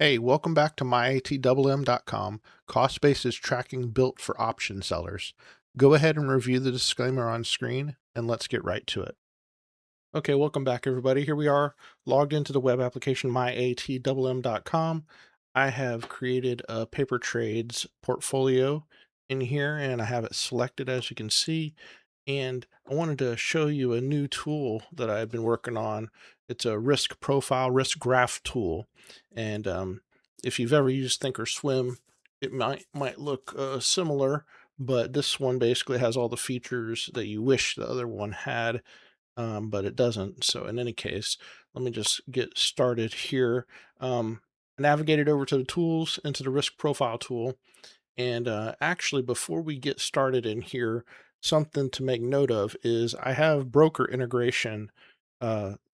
Hey, welcome back to MyATMM.com, cost basis tracking built for option sellers. Go ahead and review the disclaimer on screen, and let's get right to it. Okay, welcome back, everybody. Here we are, logged into the web application MyATMM.com. I have created a paper trades portfolio in here, and I have it selected, as you can see. And I wanted to show you a new tool that I've been working on. It's a risk profile, risk graph tool. And if you've ever used ThinkorSwim, it might look similar, but this one basically has all the features that you wish the other one had, but it doesn't. So in any case, let me just get started here. Navigate it over to the tools, into the risk profile tool. And actually, before we get started in here, something to make note of is I have broker integration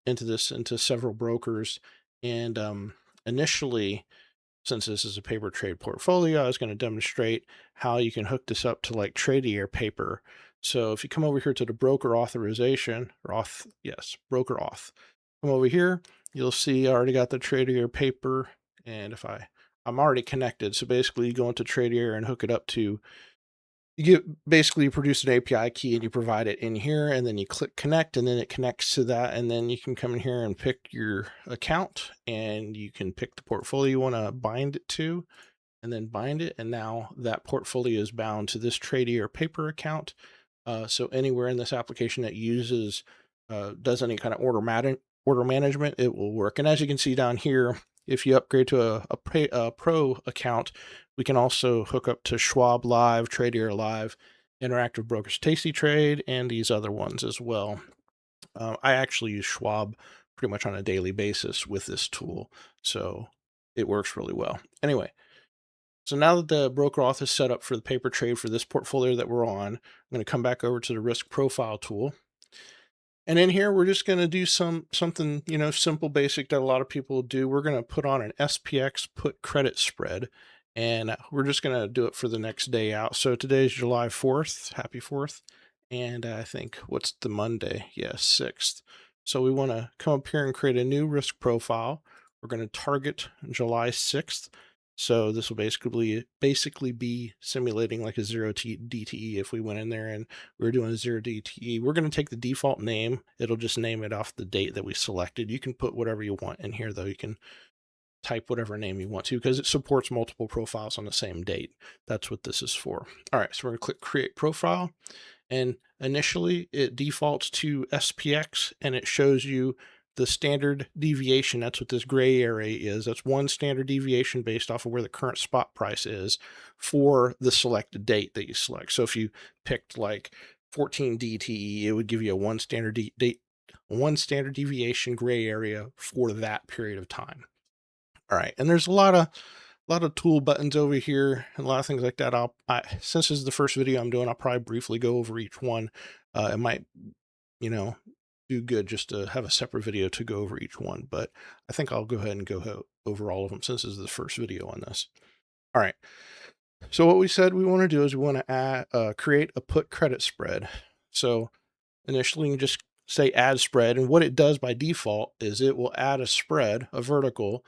into several brokers. And initially, since this is a paper trade portfolio, I was going to demonstrate how you can hook this up to like Tradier paper. So if you come over here to the broker authorization, or broker auth, come over here, you'll see I already got the Tradier paper. And if I'm already connected. So basically you go into Tradier and hook it up to, you produce an API key and you provide it in here, and then you click connect, and then it connects to that. And then you can come in here and pick your account, and you can pick the portfolio you want to bind it to, and then bind it. And now that portfolio is bound to this Tradier paper account. So anywhere in this application that does any kind of order management, it will work. And as you can see down here, if you upgrade to a pro account, we can also hook up to Schwab Live, Tradier Live, Interactive Brokers tastytrade, and these other ones as well. I actually use Schwab pretty much on a daily basis with this tool, so it works really well. Anyway, so now that the broker auth is set up for the paper trade for this portfolio that we're on, I'm going to come back over to the risk profile tool. And in here, we're just going to do something, simple, basic that a lot of people do. We're going to put on an SPX put credit spread, and we're just going to do it for the next day out. So today's July 4th. Happy 4th. And I think, what's the Monday? Yes, 6th. So we want to come up here and create a new risk profile. We're going to target July 6th. So this will basically be simulating like a zero DTE. If we went in there and we were doing a zero DTE, we're going to take the default name. It'll just name it off the date that we selected. You can put whatever you want in here, though. You can type whatever name you want to, because it supports multiple profiles on the same date. That's what this is for. All right, so we're going to click create profile. And initially it defaults to SPX, and it shows you the standard deviation. That's what this gray area is. That's one standard deviation based off of where the current spot price is for the selected date that you select. So if you picked like 14 DTE, it would give you a one standard deviation gray area for that period of time. All right, and there's a lot of tool buttons over here and a lot of things like that. Since this is the first video I'm doing, I'll probably briefly go over each one. It might, do good just to have a separate video to go over each one, but I think I'll go ahead and go over all of them since this is the first video on this. All right. So what we said we want to do is we want to create a put credit spread. So initially you just say add spread, and what it does by default is it will add a spread, a vertical,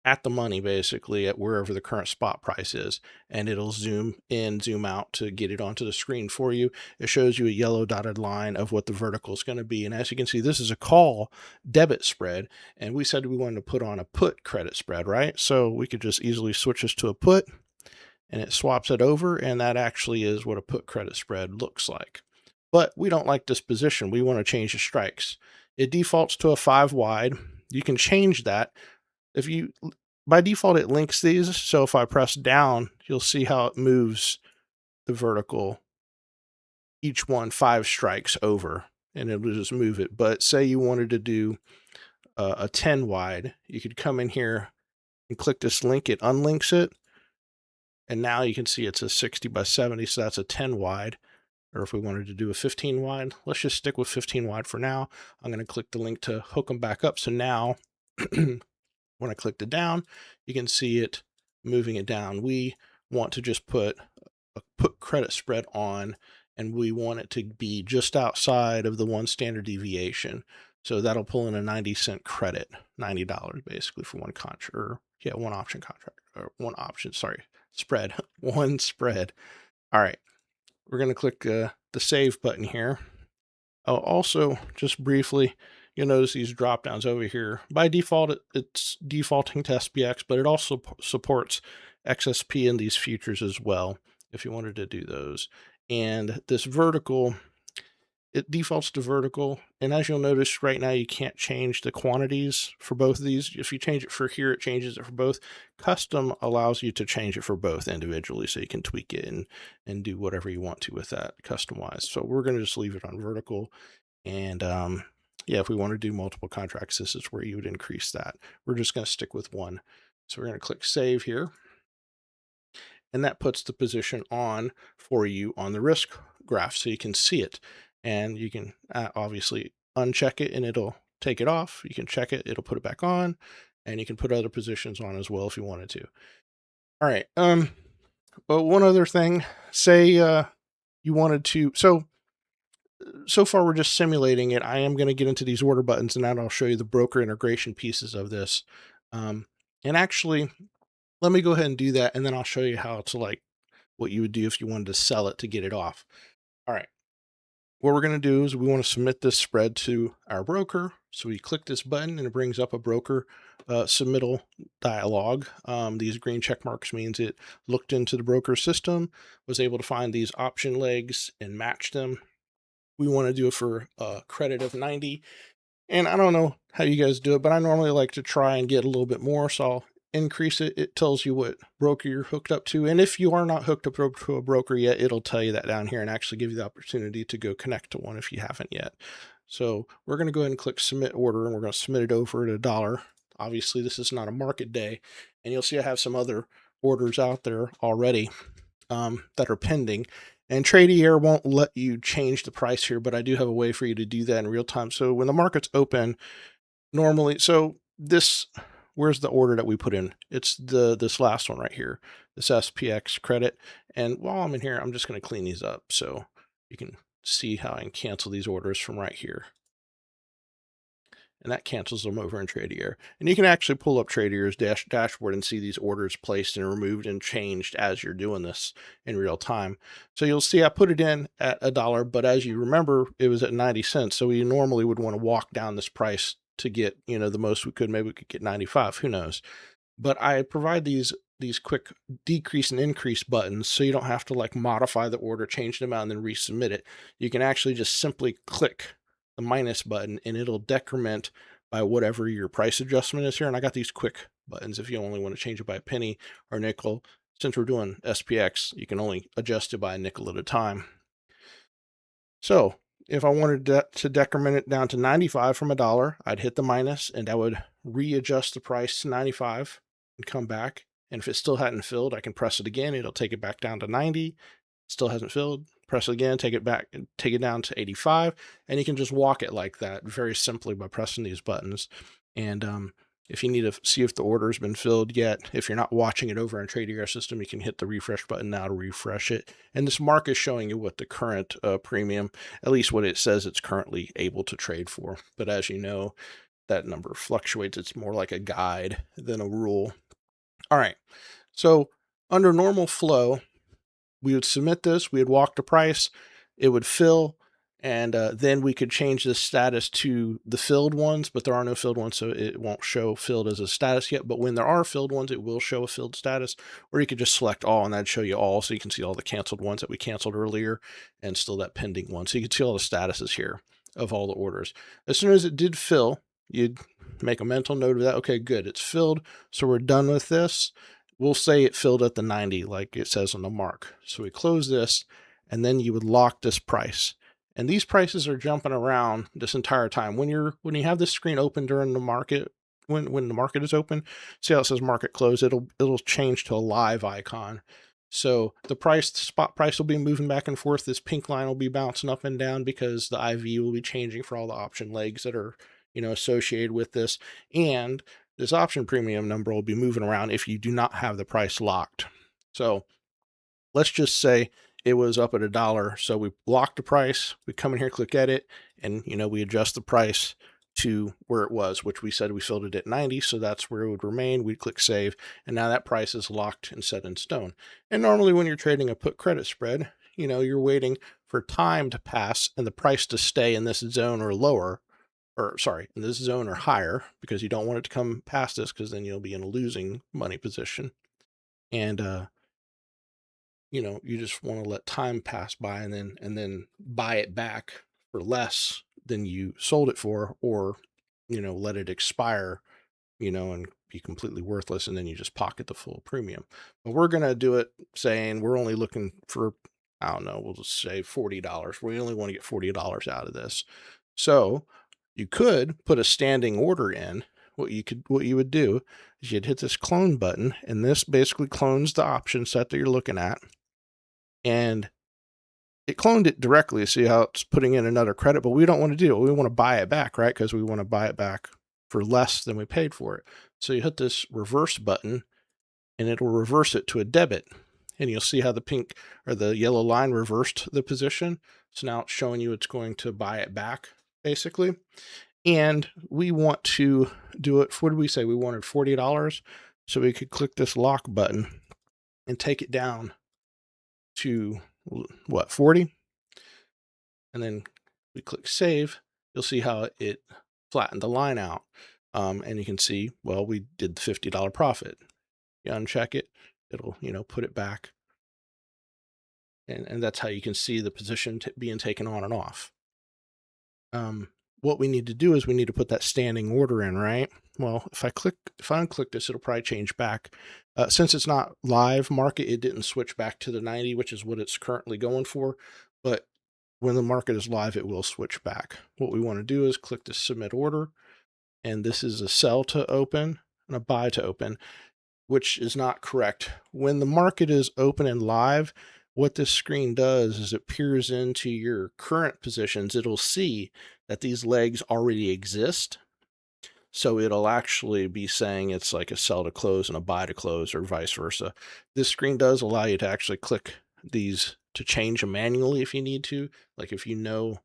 at the money, basically at wherever the current spot price is, and it'll zoom in, zoom out to get it onto the screen for you. It shows you a yellow dotted line of what the vertical is going to be. And as you can see, this is a call debit spread, and we said we wanted to put on a put credit spread, right? So we could just easily switch this to a put, and it swaps it over, and that actually is what a put credit spread looks like. But we don't like this position. We want to change the strikes. It defaults to a 5 wide. You can change that. By default, it links these. So if I press down, you'll see how it moves the vertical, each one 5 strikes over, and it'll just move it. But say you wanted to do a 10 wide, you could come in here and click this link. It unlinks it. And now you can see it's a 60 by 70. So that's a 10 wide. Or if we wanted to do a 15 wide, let's just stick with 15 wide for now. I'm going to click the link to hook them back up. So now when I clicked it down, you can see it moving it down. We want to just put a put credit spread on, and we want it to be just outside of the one standard deviation. So that'll pull in a 90-cent credit, $90 basically for one contract, or Yeah, one option contract, or one option, sorry, spread, one spread. All right, we're going to click the save button here. Oh, also, just briefly, you'll notice these drop downs over here. By default, it's defaulting to SPX, but it also supports XSP in these futures as well, if you wanted to do those. And this vertical, it defaults to vertical. And as you'll notice right now, you can't change the quantities for both of these. If you change it for here, it changes it for both. Custom allows you to change it for both individually, so you can tweak it and do whatever you want to with that customized. So we're going to just leave it on vertical. And yeah, if we want to do multiple contracts, this is where you would increase that. We're just going to stick with one. So we're going to click save here. And that puts the position on for you on the risk graph so you can see it. And you can obviously uncheck it and it'll take it off. You can check it, it'll put it back on, and you can put other positions on as well if you wanted to. All right. But one other thing, say you wanted to, so far we're just simulating it. I am going to get into these order buttons and then I'll show you the broker integration pieces of this. And actually, let me go ahead and do that, and then I'll show you how to, like, what you would do if you wanted to sell it to get it off. All right. What we're going to do is we want to submit this spread to our broker. So we click this button and it brings up a broker submittal dialog. These green check marks means it looked into the broker system, was able to find these option legs and match them. We want to do it for a credit of 90. And I don't know how you guys do it, but I normally like to try and get a little bit more. So I'll increase it. It tells you what broker you're hooked up to. And if you are not hooked up to a broker yet, it'll tell you that down here and actually give you the opportunity to go connect to one if you haven't yet. So we're going to go ahead and click submit order, and we're going to submit it over at $1. Obviously, this is not a market day. And you'll see I have some other orders out there already that are pending. And Tradier won't let you change the price here, but I do have a way for you to do that in real time. So when the market's open, normally, so this, where's the order that we put in? It's this last one right here, this SPX credit. And while I'm in here, I'm just going to clean these up so you can see how I can cancel these orders from right here. And that cancels them over in Tradier. And you can actually pull up Tradier's dashboard and see these orders placed and removed and changed as you're doing this in real time. So you'll see I put it in at $1, but as you remember, it was at 90 cents. So we normally would want to walk down this price to get, you know, the most we could. Maybe we could get 95, who knows. But I provide these quick decrease and increase buttons so you don't have to like modify the order, change the amount, and then resubmit it. You can actually just simply click the minus button and it'll decrement by whatever your price adjustment is here. And I got these quick buttons if you only want to change it by a penny or nickel. Since we're doing SPX, you can only adjust it by a nickel at a time. So if I wanted to decrement it down to 95 from $1, I'd hit the minus and that would readjust the price to 95 and come back. And if it still hadn't filled, I can press it again. It'll take it back down to 90. Still hasn't filled. Press it again, take it back, take it down to 85. And you can just walk it like that very simply by pressing these buttons. And if you need to see if the order has been filled yet, if you're not watching it over in Tradier system, you can hit the refresh button now to refresh it. And this mark is showing you what the current premium, at least what it says it's currently able to trade for. But as you know, that number fluctuates. It's more like a guide than a rule. All right. So under normal flow, we would submit this, we would walk the price, it would fill, and then we could change the status to the filled ones, but there are no filled ones, so it won't show filled as a status yet. But when there are filled ones, it will show a filled status, or you could just select all, and that'd show you all, so you can see all the canceled ones that we canceled earlier, and still that pending one. So you can see all the statuses here of all the orders. As soon as it did fill, you'd make a mental note of that. Okay, good, it's filled, so we're done with this. We'll say it filled at the 90 like it says on the mark. So we close this and then you would lock this price. And these prices are jumping around this entire time. When you have this screen open during the market, when the market is open, see how it says market close, it'll change to a live icon. So the spot price will be moving back and forth. This pink line will be bouncing up and down because the IV will be changing for all the option legs that are, you know, associated with this. And this option premium number will be moving around if you do not have the price locked. So let's just say it was up at $1. So we lock the price, we come in here, click edit, and, you know, we adjust the price to where it was, which we said we filled it at 90, so that's where it would remain. We'd click save, and now that price is locked and set in stone. And normally when you're trading a put credit spread, you're waiting for time to pass and the price to stay in this zone or lower, or sorry, in this zone or higher, because you don't want it to come past this, because then you'll be in a losing money position. And you just want to let time pass by and then buy it back for less than you sold it for, or let it expire, and be completely worthless, and then you just pocket the full premium. But we're going to do it saying we're only looking for, I don't know, we'll just say $40. We only want to get $40 out of this. So you could put a standing order in. What you would do is you'd hit this clone button, and this basically clones the option set that you're looking at. And it cloned it directly. See how it's putting in another credit, but we don't want to do it. We want to buy it back, right? Because we want to buy it back for less than we paid for it. So you hit this reverse button, and it'll reverse it to a debit. And you'll see how the pink or the yellow line reversed the position. So now it's showing you it's going to buy it back, basically. And we want to do it. What did we say? We wanted $40. So we could click this lock button and take it down to what, 40? And then we click save. You'll see how it flattened the line out. And you can see, well, we did the $50 profit. You uncheck it, it'll, put it back. And that's how you can see the position being taken on and off. What we need to do is we need to put that standing order in, right? Well, if I unclick this, it'll probably change back. Since it's not live market, it didn't switch back to the 90, which is what it's currently going for. But when the market is live, it will switch back. What we want to do is click the submit order. And this is a sell to open and a buy to open, which is not correct. When the market is open and live, what this screen does is it peers into your current positions. It'll see that these legs already exist. So it'll actually be saying it's like a sell to close and a buy to close, or vice versa. This screen does allow you to actually click these to change them manually if you need to. Like if you know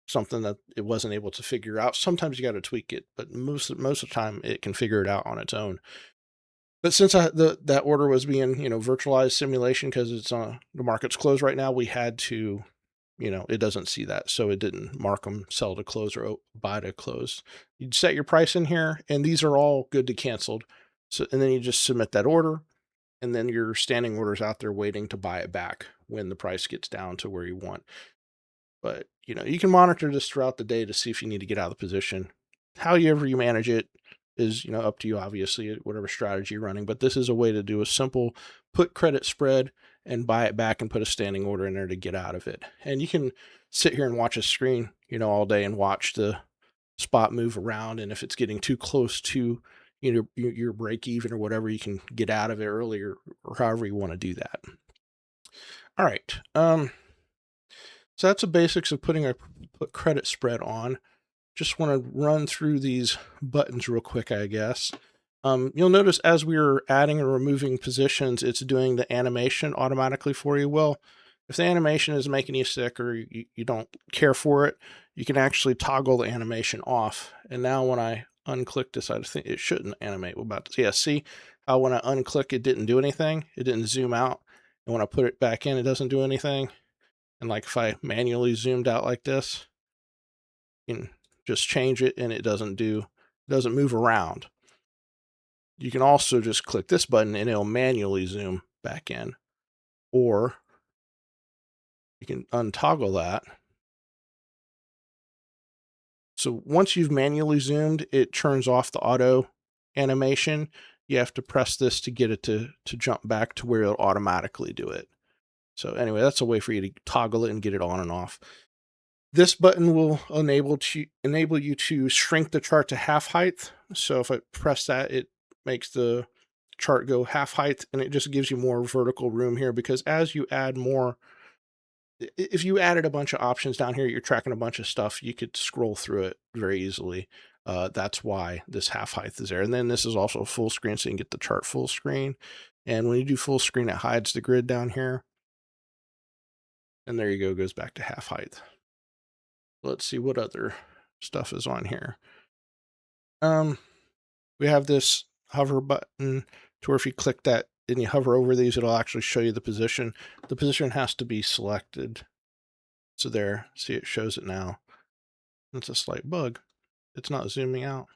something that it wasn't able to figure out, sometimes you got to tweak it, but most of the time it can figure it out on its own. But since that order was being, virtualized simulation, because it's on the market's closed right now, we had to, it doesn't see that. So it didn't mark them sell to close or buy to close. You'd set your price in here, and these are all good to canceled. So, and then you just submit that order, and then your standing order's out there waiting to buy it back when the price gets down to where you want. But, you can monitor this throughout the day to see if you need to get out of the position. However you manage it is, up to you, obviously, whatever strategy you're running. But this is a way to do a simple put credit spread and buy it back and put a standing order in there to get out of it. And you can sit here and watch a screen, all day and watch the spot move around. And if it's getting too close to, your break even or whatever, you can get out of it earlier, or however you want to do that. All right. So that's the basics of putting a put credit spread on. Just want to run through these buttons real quick, I guess. You'll notice as we are adding and removing positions, it's doing the animation automatically for you. Well, if the animation is making you sick or you don't care for it, you can actually toggle the animation off. And now when I unclick this, I think it shouldn't animate. We're about to, see how when I unclick, it didn't do anything. It didn't zoom out. And when I put it back in, it doesn't do anything. And like if I manually zoomed out like this, you can just change it and it doesn't move around. You can also just click this button and it'll manually zoom back in, or you can untoggle that. So once you've manually zoomed, it turns off the auto animation. You have to press this to get it to jump back to where it'll automatically do it. So anyway, that's a way for you to toggle it and get it on and off. This button will enable you to shrink the chart to half height. So if I press that, it makes the chart go half height, and it just gives you more vertical room here, because as you add more, if you added a bunch of options down here, you're tracking a bunch of stuff, you could scroll through it very easily. That's why this half height is there. And then this is also full screen, so you can get the chart full screen. And when you do full screen, it hides the grid down here. And there you go, goes back to half height. Let's see what other stuff is on here. We have this hover button to where if you click that and you hover over these, it'll actually show you the position. The position has to be selected. So there, see, it shows it now. It's a slight bug. It's not zooming out.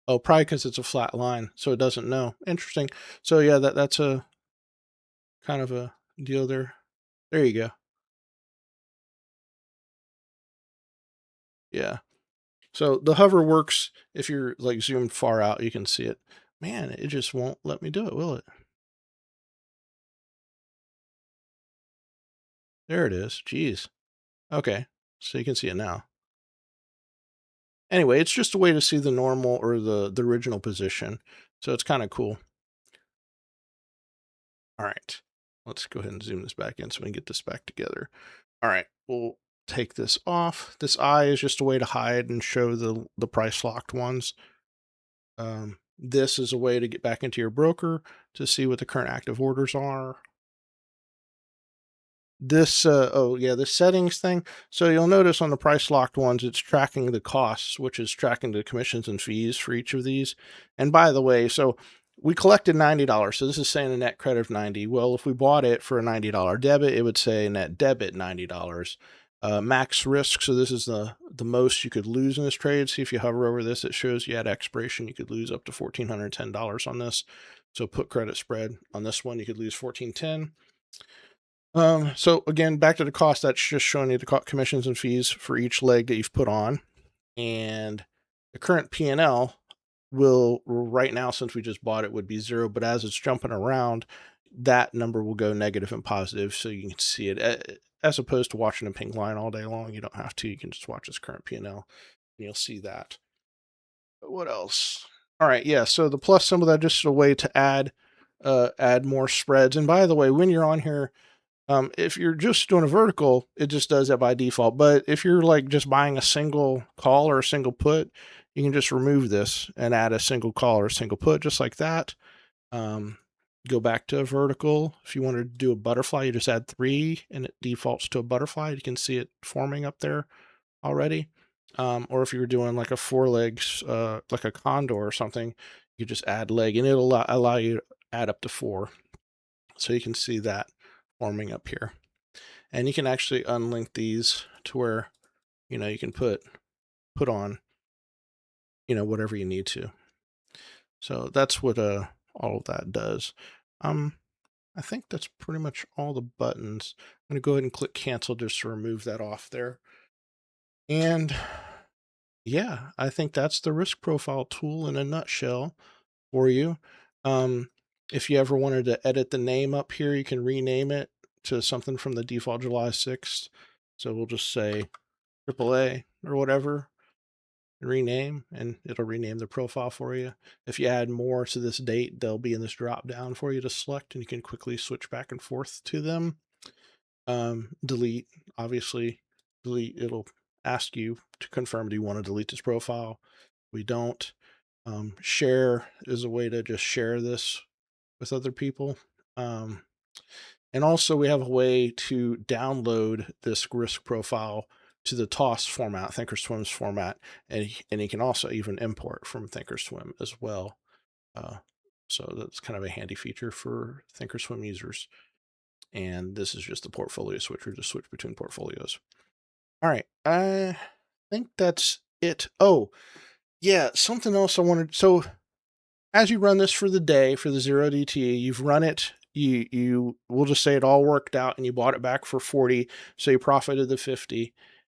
Oh, probably because it's a flat line, so it doesn't know. Interesting. So yeah, that's a kind of a deal there. There you go. Yeah. So the hover works if you're like zoomed far out, you can see it. Man, it just won't let me do it, will it? There it is. Jeez. Okay. So you can see it now. Anyway, it's just a way to see the normal or the original position. So it's kind of cool. All right. Let's go ahead and zoom this back in so we can get this back together. All right. We'll take this off. This eye is just a way to hide and show the price locked ones. This is a way to get back into your broker to see what the current active orders are. This, oh yeah, the settings thing. So you'll notice on the price locked ones, it's tracking the costs, which is tracking the commissions and fees for each of these. And by the way, so we collected $90. So this is saying a net credit of 90. Well, if we bought it for a $90 debit, it would say net debit $90. Max risk. So this is the most you could lose in this trade. See if you hover over this, it shows you at expiration, you could lose up to $1,410 on this. So put credit spread on this one, you could lose $1,410. So again, back to the cost, that's just showing you the commissions and fees for each leg that you've put on. And the current P&L will, right now, since we just bought it, would be 0. But as it's jumping around, that number will go negative and positive. So you can see it as opposed to watching a pink line all day long. You don't have to. You can just watch this current P&L and you'll see that. But what else? All right. Yeah. So the plus symbol, that just a way to add more spreads. And by the way, when you're on here, if you're just doing a vertical, it just does that by default. But if you're like just buying a single call or a single put, you can just remove this and add a single call or a single put just like that. Go back to a vertical. If you wanted to do a butterfly, you just add 3 and it defaults to a butterfly. You can see it forming up there already. Or if you were doing like a 4 legs, like a condor or something, you just add leg and it'll allow you to add up to 4. So you can see that forming up here. And you can actually unlink these to where, you can put on, whatever you need to. So that's what all of that does. I think that's pretty much all the buttons. I'm going to go ahead and click cancel just to remove that off there. And yeah, I think that's the risk profile tool in a nutshell for you. If you ever wanted to edit the name up here, you can rename it to something from the default July 6th. So we'll just say AAA or whatever, rename, and it'll rename the profile for you. If you add more to this date, they'll be in this drop down for you to select, and you can quickly switch back and forth to them. Delete, obviously, delete. It'll ask you to confirm, do you want to delete this profile? We don't. Share is a way to just share this with other people. And also we have a way to download this risk profile to the TOS format, ThinkorSwim's format, and you can also even import from ThinkorSwim as well. So that's kind of a handy feature for ThinkorSwim users. And this is just the portfolio switcher to switch between portfolios. All right, I think that's it. Oh, yeah, something else I wanted. So as you run this for the day for the 0DTE, you've run it. You will just say it all worked out and you bought it back for 40, so you profited the 50,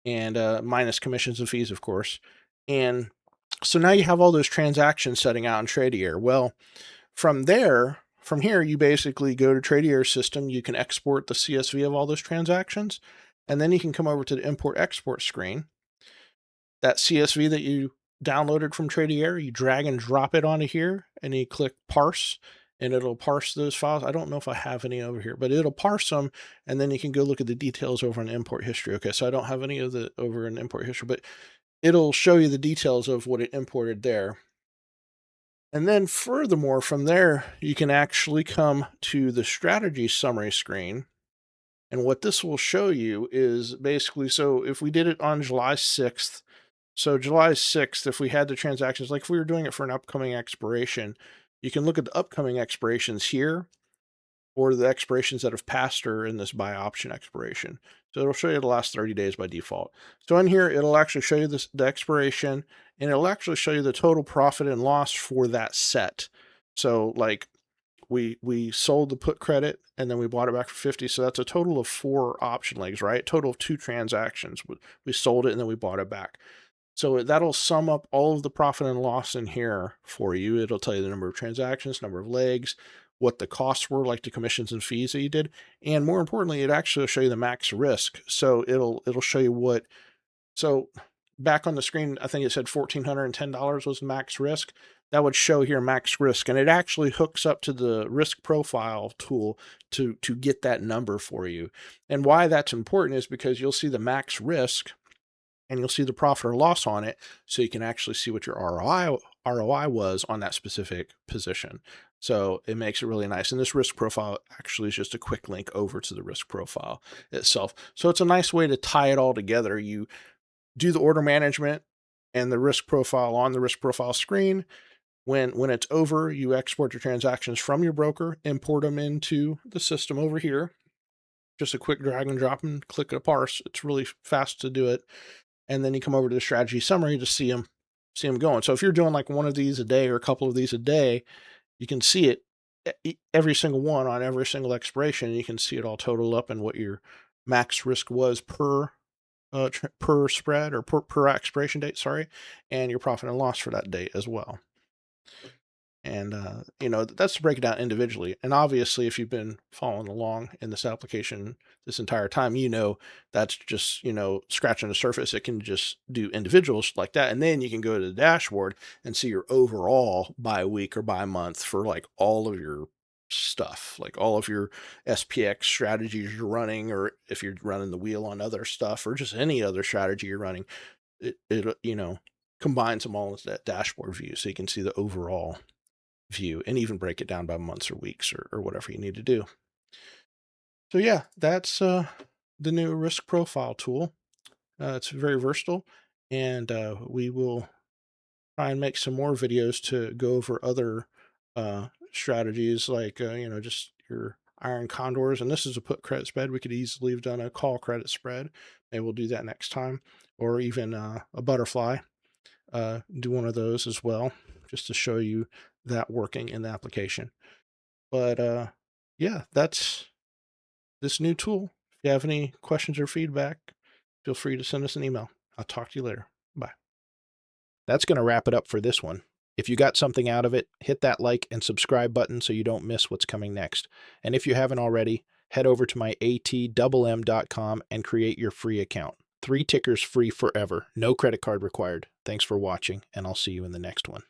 and minus commissions and fees, of course. And so now you have all those transactions setting out in Tradier. Well, from here, you basically go to Tradier's system. You can export the CSV of all those transactions, and then you can come over to the import export screen. That CSV that you downloaded from Tradier, you drag and drop it onto here, and you click parse, and it'll parse those files. I don't know if I have any over here, but it'll parse them, and then you can go look at the details over in import history. Okay, so I don't have any of the over in import history, but it'll show you the details of what it imported there. And then furthermore, from there, you can actually come to the strategy summary screen, And what this will show you is basically, so if we did it on July 6th, so July 6th, if we had the transactions, like if we were doing it for an upcoming expiration, you can look at the upcoming expirations here, or the expirations that have passed are in this buy option expiration. So it'll show you the last 30 days by default. So in here, it'll actually show you the expiration, and it'll actually show you the total profit and loss for that set. So like we sold the put credit and then we bought it back for 50. So that's a total of 4 option legs, right? Total of 2 transactions. We sold it and then we bought it back. So that'll sum up all of the profit and loss in here for you. It'll tell you the number of transactions, number of legs, what the costs were, like the commissions and fees that you did. And more importantly, it actually will show you the max risk. So it'll show you what, so back on the screen, I think it said $1,410 was the max risk. That would show here max risk, and it actually hooks up to the risk profile tool to get that number for you. And why that's important is because you'll see the max risk and you'll see the profit or loss on it, so you can actually see what your ROI was on that specific position. So it makes it really nice. And this risk profile actually is just a quick link over to the risk profile itself. So it's a nice way to tie it all together. You do the order management and the risk profile on the risk profile screen. When it's over, you export your transactions from your broker, import them into the system over here. Just a quick drag and drop and click a parse. It's really fast to do it. And then you come over to the strategy summary to see them going. So if you're doing like one of these a day or a couple of these a day, you can see it every single one on every single expiration. And you can see it all total up and what your max risk was per spread or per expiration date, sorry, and your profit and loss for that date as well. And, that's to break it down individually. And obviously, if you've been following along in this application this entire time, that's just, scratching the surface. It can just do individuals like that. And then you can go to the dashboard and see your overall by week or by month for like all of your stuff, like all of your SPX strategies you're running, or if you're running the wheel on other stuff or just any other strategy you're running, it combines them all into that dashboard view. So you can see the overall view and even break it down by months or weeks or whatever you need to do. So yeah, that's the new risk profile tool. It's very versatile, and we will try and make some more videos to go over other strategies like just your iron condors. And this is a put credit spread. We could easily have done a call credit spread. Maybe we'll do that next time, or even a butterfly. Do one of those as well, just to show you that working in the application. But yeah, that's this new tool. If you have any questions or feedback, feel free to send us an email. I'll talk to you later. Bye. That's going to wrap it up for this one. If you got something out of it, hit that like and subscribe button so you don't miss what's coming next. And if you haven't already, head over to MyATMM.com and create your free account. 3 tickers free forever. No credit card required. Thanks for watching, and I'll see you in the next one.